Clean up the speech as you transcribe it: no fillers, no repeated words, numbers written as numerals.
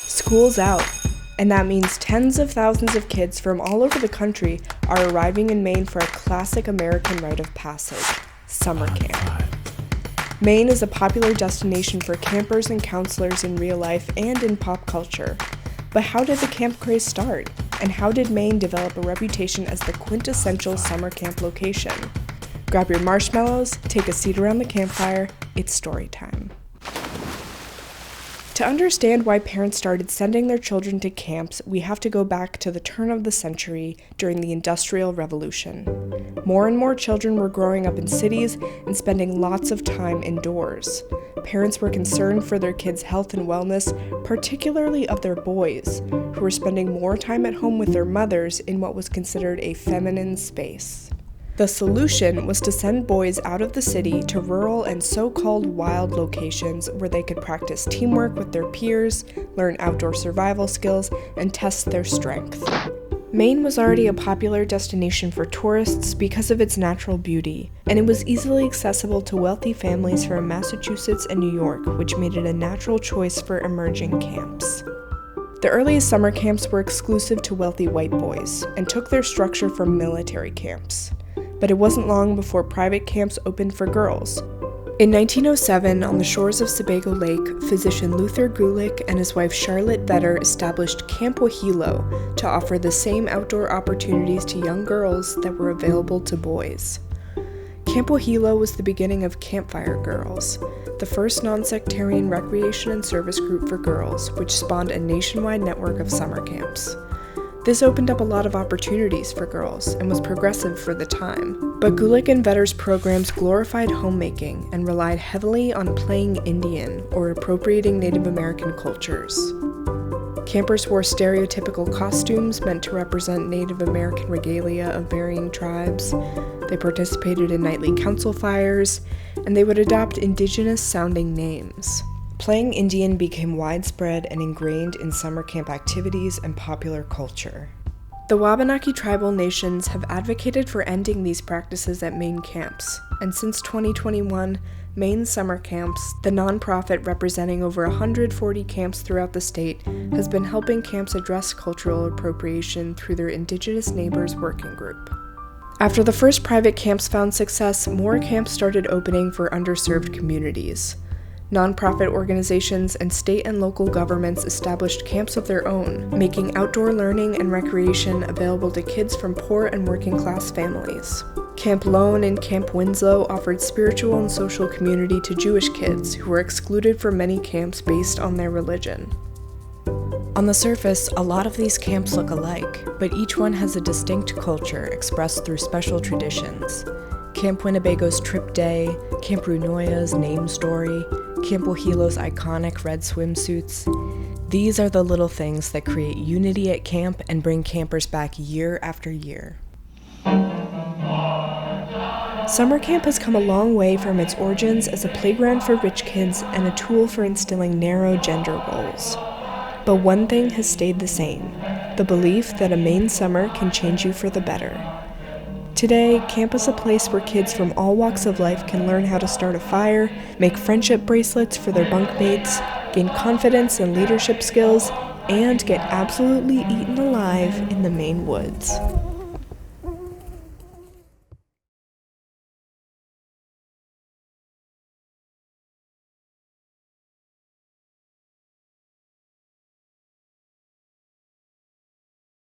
School's out, and that means tens of thousands of kids from all over the country are arriving in Maine for a classic American rite of passage, summer camp. Maine is a popular destination for campers and counselors in real life and in pop culture. But how did the camp craze start? And how did Maine develop a reputation as the quintessential summer camp location? Grab your marshmallows, take a seat around the campfire, it's story time. To understand why parents started sending their children to camps, we have to go back to the turn of the century during the Industrial Revolution. More and more children were growing up in cities and spending lots of time indoors. Parents were concerned for their kids' health and wellness, particularly of their boys, who were spending more time at home with their mothers in what was considered a feminine space. The solution was to send boys out of the city to rural and so-called wild locations where they could practice teamwork with their peers, learn outdoor survival skills, and test their strength. Maine was already a popular destination for tourists because of its natural beauty, and it was easily accessible to wealthy families from Massachusetts and New York, which made it a natural choice for emerging camps. The earliest summer camps were exclusive to wealthy white boys and took their structure from military camps. But it wasn't long before private camps opened for girls. In 1907, on the shores of Sebago Lake, physician Luther Gulick and his wife Charlotte Vetter established Camp Wahilo to offer the same outdoor opportunities to young girls that were available to boys. Camp Wahilo was the beginning of Campfire Girls, the first non-sectarian recreation and service group for girls, which spawned a nationwide network of summer camps. This opened up a lot of opportunities for girls and was progressive for the time. But Gulick and Vetter's programs glorified homemaking and relied heavily on playing Indian or appropriating Native American cultures. Campers wore stereotypical costumes meant to represent Native American regalia of varying tribes. They participated in nightly council fires, and they would adopt indigenous-sounding names. Playing Indian became widespread and ingrained in summer camp activities and popular culture. The Wabanaki tribal nations have advocated for ending these practices at Maine camps, and since 2021, Maine Summer Camps, the nonprofit representing over 140 camps throughout the state, has been helping camps address cultural appropriation through their Indigenous Neighbors Working Group. After the first private camps found success, more camps started opening for underserved communities. Nonprofit organizations and state and local governments established camps of their own, making outdoor learning and recreation available to kids from poor and working-class families. Camp Lone and Camp Winslow offered spiritual and social community to Jewish kids who were excluded from many camps based on their religion. On the surface, a lot of these camps look alike, but each one has a distinct culture expressed through special traditions. Camp Winnebago's Trip Day, Camp Runoya's Name Story, Camp Wahilo's iconic red swimsuits. These are the little things that create unity at camp and bring campers back year after year. Summer camp has come a long way from its origins as a playground for rich kids and a tool for instilling narrow gender roles. But one thing has stayed the same, the belief that a Maine summer can change you for the better. Today, camp is a place where kids from all walks of life can learn how to start a fire, make friendship bracelets for their bunkmates, gain confidence and leadership skills, and get absolutely eaten alive in the Maine woods.